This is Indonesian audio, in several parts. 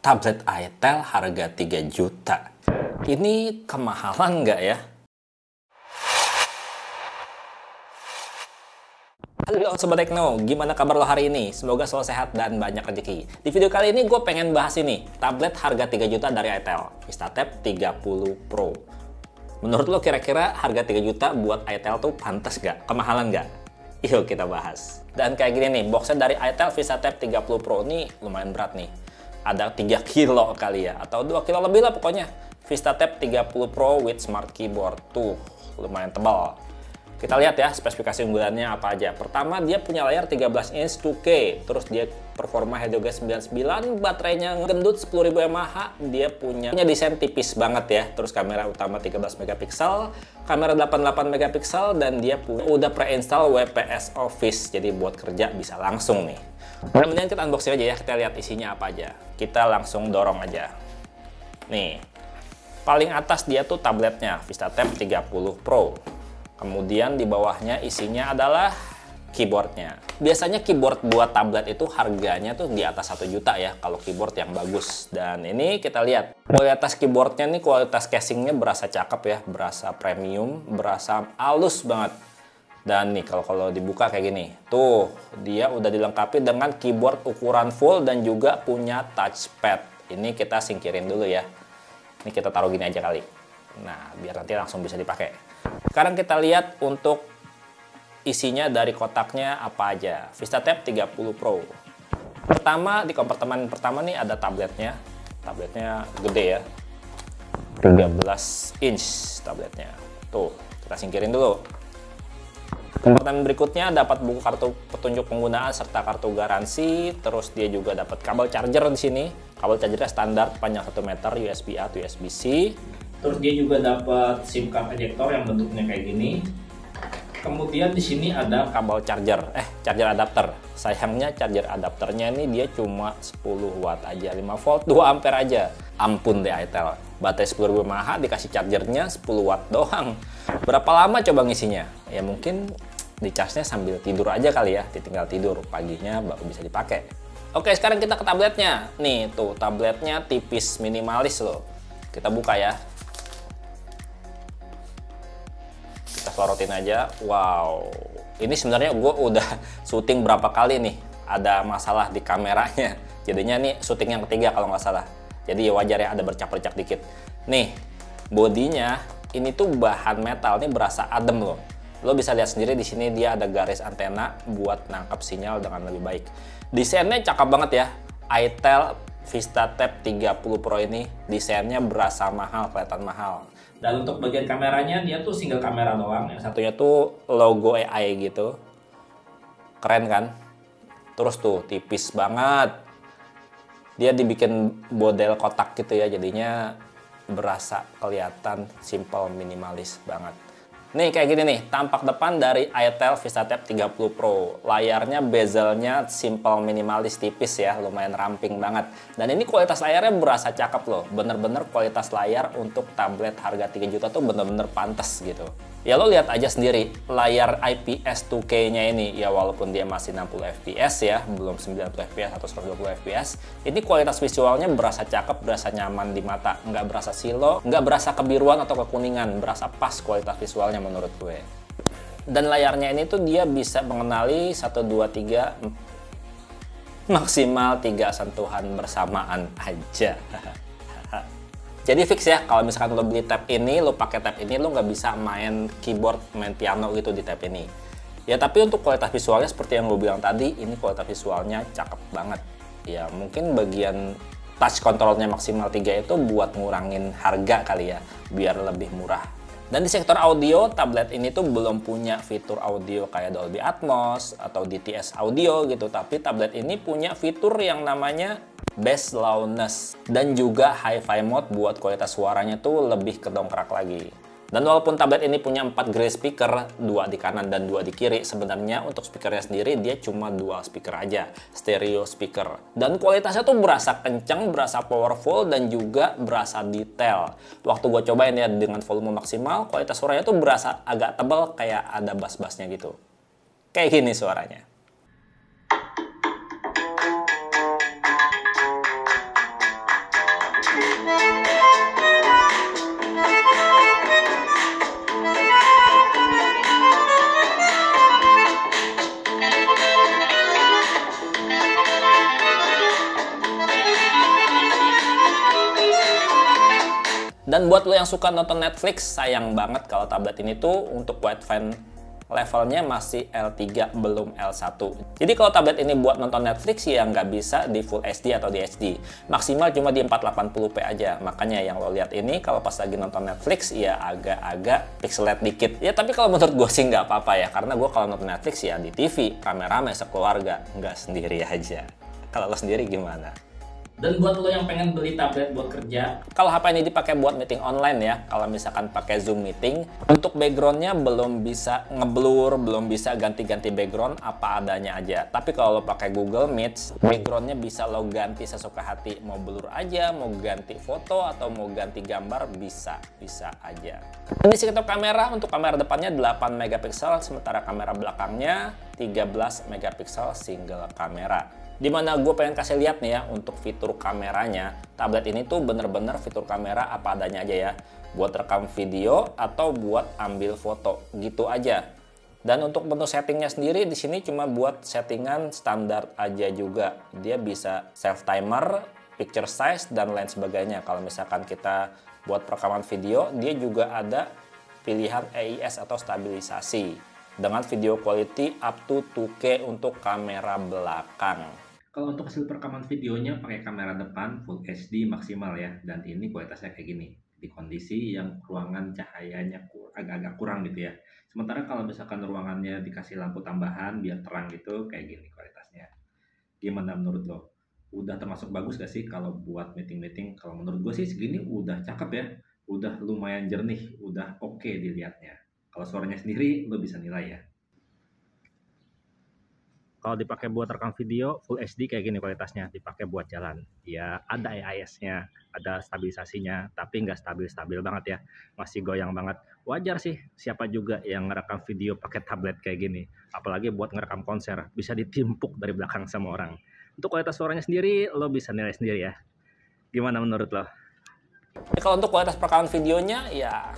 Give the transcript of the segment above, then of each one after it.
Tablet itel harga 3 juta. Ini kemahalan nggak ya? Halo Sobat Tekno, gimana kabar lo hari ini? Semoga selalu sehat dan banyak rezeki. Di video kali ini gue pengen bahas ini, tablet harga 3 juta dari itel, VistaTab 30 Pro. Menurut lo kira-kira harga 3 juta buat itel tuh pantas nggak? Kemahalan nggak? Yuk kita bahas. Dan kayak gini nih, boxnya dari itel VistaTab 30 Pro ini lumayan berat nih. Ada 3 kilo kali ya, atau 2 kilo lebih lah pokoknya. VistaTab 30 Pro with Smart Keyboard. Tuh, lumayan tebal. Kita lihat ya spesifikasi unggulannya apa aja. Pertama, dia punya layar 13 inch 2K. Terus dia performa Helio G99, baterainya gendut 10.000 mAh. Dia punya desain tipis banget ya. Terus kamera utama 13 megapiksel, kamera 88 megapiksel, dan dia udah pre-install WPS Office. Jadi buat kerja bisa langsung nih. Kemudian kita unboxing aja ya, kita lihat isinya apa aja. Kita langsung dorong aja. Nih, paling atas dia tuh tabletnya, VistaTab 30 Pro. Kemudian di bawahnya isinya adalah keyboardnya. Biasanya keyboard buat tablet itu harganya tuh di atas 1 juta ya, kalau keyboard yang bagus. Dan ini kita lihat, kualitas keyboardnya nih, kualitas casingnya berasa cakep ya, berasa premium, berasa halus banget. Dan nih kalau dibuka kayak gini, tuh dia udah dilengkapi dengan keyboard ukuran full dan juga punya touchpad. Ini kita singkirin dulu ya. Ini kita taruh gini aja kali. Nah, biar nanti langsung bisa dipakai. Sekarang kita lihat untuk isinya dari kotaknya apa aja. VistaTab 30 Pro. Pertama, di kompartemen pertama nih ada tabletnya. Tabletnya gede ya. 13 inch tabletnya. Tuh, kita singkirin dulu. Kompartemen berikutnya dapat buku kartu petunjuk penggunaan serta kartu garansi. Terus dia juga dapat kabel charger di sini. Kabel chargernya standar panjang 1 meter, USB-A atau USB-C. Terus dia juga dapat SIM card ejector yang bentuknya kayak gini. Kemudian di sini ada kabel charger, charger adapter. Sayangnya charger adapternya ini dia cuma 10 watt aja, 5 volt 2 ampere aja. Ampun deh itel, baterai 10.000 mAh dikasih chargernya 10 watt doang. Berapa lama coba ngisinya? Ya mungkin di charge-nya sambil tidur aja kali ya, ditinggal tidur, paginya baru bisa dipakai. Oke, sekarang kita ke tabletnya. Nih tuh, tabletnya tipis minimalis loh. Kita buka ya. Kita sorotin aja. Wow, ini sebenarnya gue udah syuting berapa kali nih, ada masalah di kameranya, jadinya nih syuting yang ketiga kalau nggak salah, jadi ya wajar ya ada bercak-bercak dikit. Nih bodinya ini tuh bahan metal, nih berasa adem loh. Lo bisa lihat sendiri di sini dia ada garis antena buat nangkap sinyal dengan lebih baik. Desainnya cakep banget ya. itel VistaTab 30 Pro ini desainnya berasa mahal, kelihatan mahal. Dan untuk bagian kameranya dia tuh single kamera doang. Yang satunya tuh logo AI gitu. Keren kan? Terus tuh tipis banget. Dia dibikin model kotak gitu ya, jadinya berasa kelihatan simple, minimalis banget. Nih kayak gini nih, tampak depan dari itel VistaTab 30 Pro. Layarnya bezelnya simple, minimalis, tipis ya, lumayan ramping banget. Dan ini kualitas layarnya berasa cakep loh. Bener-bener kualitas layar untuk tablet harga 3 juta tuh bener-bener pantas gitu. Ya lo lihat aja sendiri, layar IPS 2K-nya ini, ya walaupun dia masih 60 fps ya, belum 90 fps atau 120 fps, ini kualitas visualnya berasa cakep, berasa nyaman di mata, nggak berasa silo, nggak berasa kebiruan atau kekuningan, berasa pas kualitas visualnya menurut gue. Dan layarnya ini tuh dia bisa mengenali 1, 2, 3, maksimal 3 sentuhan bersamaan aja. Jadi fix ya, kalau misalkan lo beli tab ini, lo pakai tab ini, lo nggak bisa main keyboard, main piano gitu di tab ini. Ya tapi untuk kualitas visualnya seperti yang gue bilang tadi, ini kualitas visualnya cakep banget. Ya mungkin bagian touch controlnya maksimal 3 itu buat ngurangin harga kali ya, biar lebih murah. Dan di sektor audio, tablet ini tuh belum punya fitur audio kayak Dolby Atmos atau DTS audio gitu. Tapi tablet ini punya fitur yang namanya bass loudness. Dan juga hi-fi mode buat kualitas suaranya tuh lebih kedongkrak lagi. Dan walaupun tablet ini punya 4 grill speaker, 2 di kanan dan 2 di kiri, sebenarnya untuk speakernya sendiri dia cuma dual speaker aja, stereo speaker. Dan kualitasnya tuh berasa kenceng, berasa powerful, dan juga berasa detail. Waktu gue cobain ya dengan volume maksimal, kualitas suaranya tuh berasa agak tebal, kayak ada bass-bassnya gitu. Kayak gini suaranya. Dan buat lo yang suka nonton Netflix, sayang banget kalau tablet ini tuh untuk wideband levelnya masih L3 belum L1. Jadi kalau tablet ini buat nonton Netflix ya nggak bisa di Full HD atau di HD. Maksimal cuma di 480p aja. Makanya yang lo lihat ini kalau pas lagi nonton Netflix ya agak-agak pixelate dikit. Ya tapi kalau menurut gue sih nggak apa-apa ya. Karena gue kalau nonton Netflix ya di TV, rame-rame sekeluarga, nggak sendiri aja. Kalau lo sendiri gimana? Dan buat lo yang pengen beli tablet buat kerja, kalau HP ini dipakai buat meeting online ya, kalau misalkan pakai Zoom meeting, untuk backgroundnya belum bisa ngeblur, belum bisa ganti-ganti background, apa adanya aja. Tapi kalau lo pakai Google Meet, backgroundnya bisa lo ganti sesuka hati, mau blur aja, mau ganti foto atau mau ganti gambar, bisa aja. Ini sekitar kamera, untuk kamera depannya 8 megapiksel, sementara kamera belakangnya 13 megapiksel single kamera. Dimana gue pengen kasih lihat nih ya untuk fitur kameranya, tablet ini tuh bener-bener fitur kamera apa adanya aja ya, buat rekam video atau buat ambil foto gitu aja. Dan untuk menu settingnya sendiri di sini cuma buat settingan standar aja juga. Dia bisa save timer, picture size dan lain sebagainya. Kalau misalkan kita buat rekaman video, dia juga ada pilihan AIS atau stabilisasi dengan video quality up to 2K untuk kamera belakang. Kalau untuk hasil perekaman videonya pakai kamera depan Full HD maksimal ya, dan ini kualitasnya kayak gini di kondisi yang ruangan cahayanya agak-agak kurang gitu ya. Sementara kalau misalkan ruangannya dikasih lampu tambahan biar terang gitu, kayak gini kualitasnya. Gimana menurut lo? Udah termasuk bagus gak sih kalau buat meeting-meeting? Kalau menurut gue sih segini udah cakep ya, udah lumayan jernih, udah oke dilihatnya. Kalau suaranya sendiri lo bisa nilai ya. Kalau dipakai buat rekam video Full HD kayak gini kualitasnya, dipakai buat jalan. Ya ada AIS-nya, ada stabilisasinya, tapi nggak stabil-stabil banget ya. Masih goyang banget. Wajar sih, siapa juga yang ngerekam video pakai tablet kayak gini. Apalagi buat ngerekam konser, bisa ditimpuk dari belakang sama orang. Untuk kualitas suaranya sendiri, lo bisa nilai sendiri ya. Gimana menurut lo? Ya, kalau untuk kualitas perekaman videonya, ya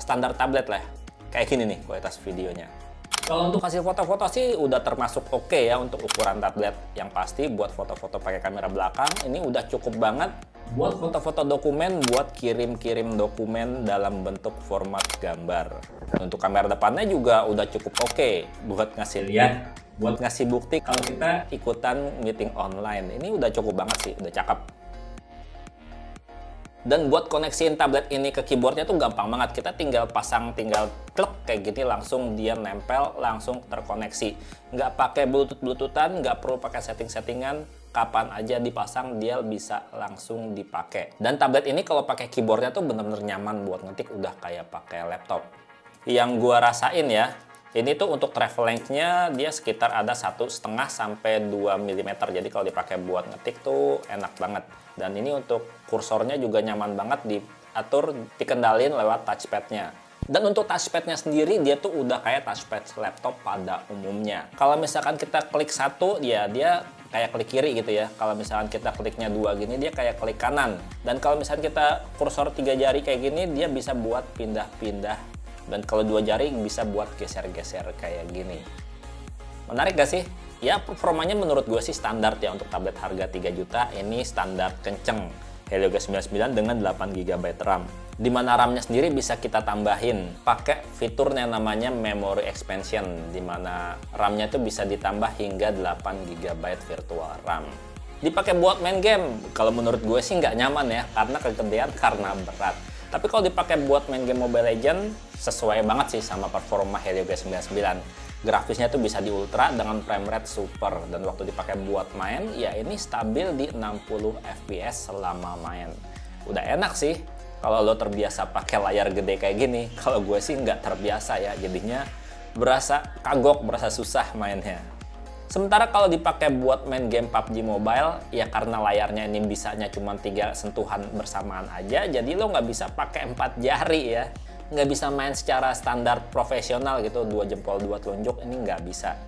standar tablet lah. Kayak gini nih kualitas videonya. Kalau untuk hasil foto-foto sih udah termasuk oke ya untuk ukuran tablet. Yang pasti buat foto-foto pakai kamera belakang ini udah cukup banget. Buat foto-foto dokumen, buat kirim-kirim dokumen dalam bentuk format gambar. Untuk kamera depannya juga udah cukup oke buat ngasih lihat, buat ngasih bukti kalau kita ikutan meeting online. Ini udah cukup banget sih, udah cakep. Dan buat koneksiin tablet ini ke keyboardnya tuh gampang banget. Kita tinggal pasang, tinggal klik kayak gini langsung dia nempel, langsung terkoneksi. Nggak pakai bluetooth-bluetoothan, nggak perlu pakai setting-settingan. Kapan aja dipasang dia bisa langsung dipakai. Dan tablet ini kalau pakai keyboardnya tuh bener-bener nyaman buat ngetik, udah kayak pakai laptop. Yang gua rasain ya, ini tuh untuk travel length-nya dia sekitar ada 1,5 sampai 2 mm. Jadi kalau dipakai buat ngetik tuh enak banget. Dan ini untuk kursornya juga nyaman banget diatur, dikendalin lewat touchpad-nya. Dan untuk touchpad-nya sendiri dia tuh udah kayak touchpad laptop pada umumnya. Kalau misalkan kita klik satu, ya dia kayak klik kiri gitu ya. Kalau misalkan kita kliknya 2 gini, dia kayak klik kanan. Dan kalau misalkan kita kursor 3 jari kayak gini, dia bisa buat pindah-pindah. Dan kalau 2 jari bisa buat geser-geser kayak gini. Menarik gak sih? Ya performanya menurut gue sih standar ya untuk tablet harga 3 juta. Ini standar kenceng. Helio G99 dengan 8 GB RAM. Dimana RAM-nya sendiri bisa kita tambahin pakai fitur yang namanya memory expansion, dimana RAM-nya itu bisa ditambah hingga 8 GB virtual RAM. Dipakai buat main game, kalau menurut gue sih nggak nyaman ya, karena kegedean, karena berat. Tapi kalau dipakai buat main game Mobile Legends, sesuai banget sih sama performa Helio G99. Grafisnya tuh bisa di ultra dengan frame rate super, dan waktu dipakai buat main ya ini stabil di 60 fps selama main. Udah enak sih kalau lo terbiasa pakai layar gede kayak gini. Kalau gue sih nggak terbiasa ya, jadinya berasa kagok, berasa susah mainnya. Sementara kalau dipakai buat main game PUBG Mobile, ya karena layarnya ini bisanya cuma 3 sentuhan bersamaan aja, jadi lo nggak bisa pakai 4 jari ya. Nggak bisa main secara standar profesional gitu, 2 jempol 2 telunjuk, ini nggak bisa.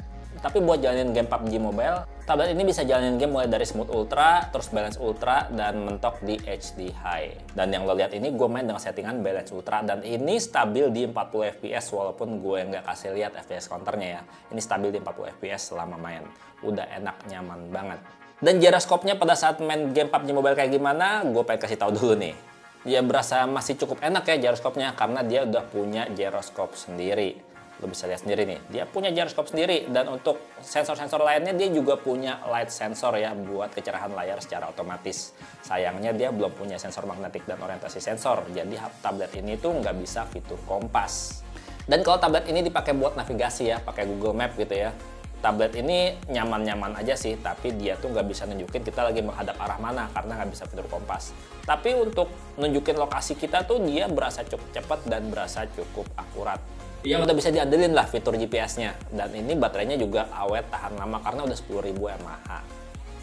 Tapi buat jalanin game PUBG Mobile, tablet ini bisa jalanin game mulai dari Smooth Ultra, terus Balance Ultra, dan mentok di HD High. Dan yang lo lihat ini gue main dengan settingan Balance Ultra, dan ini stabil di 40 FPS walaupun gue nggak kasih lihat FPS counternya ya. Ini stabil di 40 FPS selama main. Udah enak, nyaman banget. Dan gyroscope-nya pada saat main game PUBG Mobile kayak gimana, gue pengen kasih tahu dulu nih. Ya berasa masih cukup enak ya gyroscope-nya, karena dia udah punya gyroscope sendiri. Lo bisa lihat sendiri nih, dia punya gyroscope sendiri, dan untuk sensor-sensor lainnya dia juga punya light sensor ya buat kecerahan layar secara otomatis. Sayangnya dia belum punya sensor magnetik dan orientasi sensor, jadi tablet ini tuh nggak bisa fitur kompas. Dan kalau tablet ini dipakai buat navigasi ya, pakai Google Map gitu ya, tablet ini nyaman-nyaman aja sih, tapi dia tuh nggak bisa nunjukin kita lagi menghadap arah mana karena nggak bisa fitur kompas. Tapi untuk nunjukin lokasi kita tuh dia berasa cukup cepat dan berasa cukup akurat. Ya udah bisa diandelin lah fitur GPS-nya. Dan ini baterainya juga awet, tahan lama karena udah 10.000 mAh.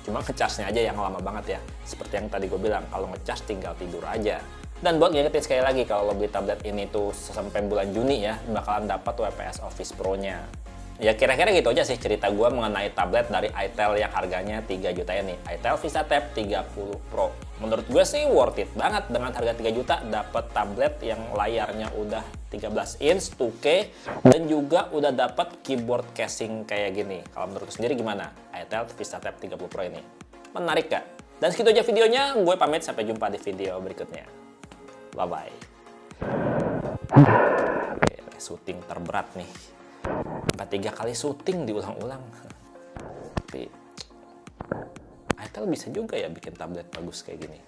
Cuma ngecharge-nya aja yang lama banget ya. Seperti yang tadi gue bilang, kalau ngecharge tinggal tidur aja. Dan buat ngingetin sekali lagi, kalau lo beli tablet ini tuh sampai bulan Juni ya, bakalan dapat WPS Office Pro-nya. Ya kira-kira gitu aja sih cerita gue mengenai tablet dari iTel yang harganya 3 juta ini. iTel VistaTab 30 Pro. Menurut gue sih worth it banget dengan harga 3 juta dapat tablet yang layarnya udah 13 inch 2K dan juga udah dapat keyboard casing kayak gini. Kalau menurut lu sendiri gimana? iTel VistaTab 30 Pro ini. Menarik gak? Dan segitu aja videonya. Gue pamit, sampai jumpa di video berikutnya. Bye-bye. Oke, syuting terberat nih. Sampai 3 kali syuting diulang-ulang. Tapi iTel bisa juga ya bikin tablet bagus kayak gini.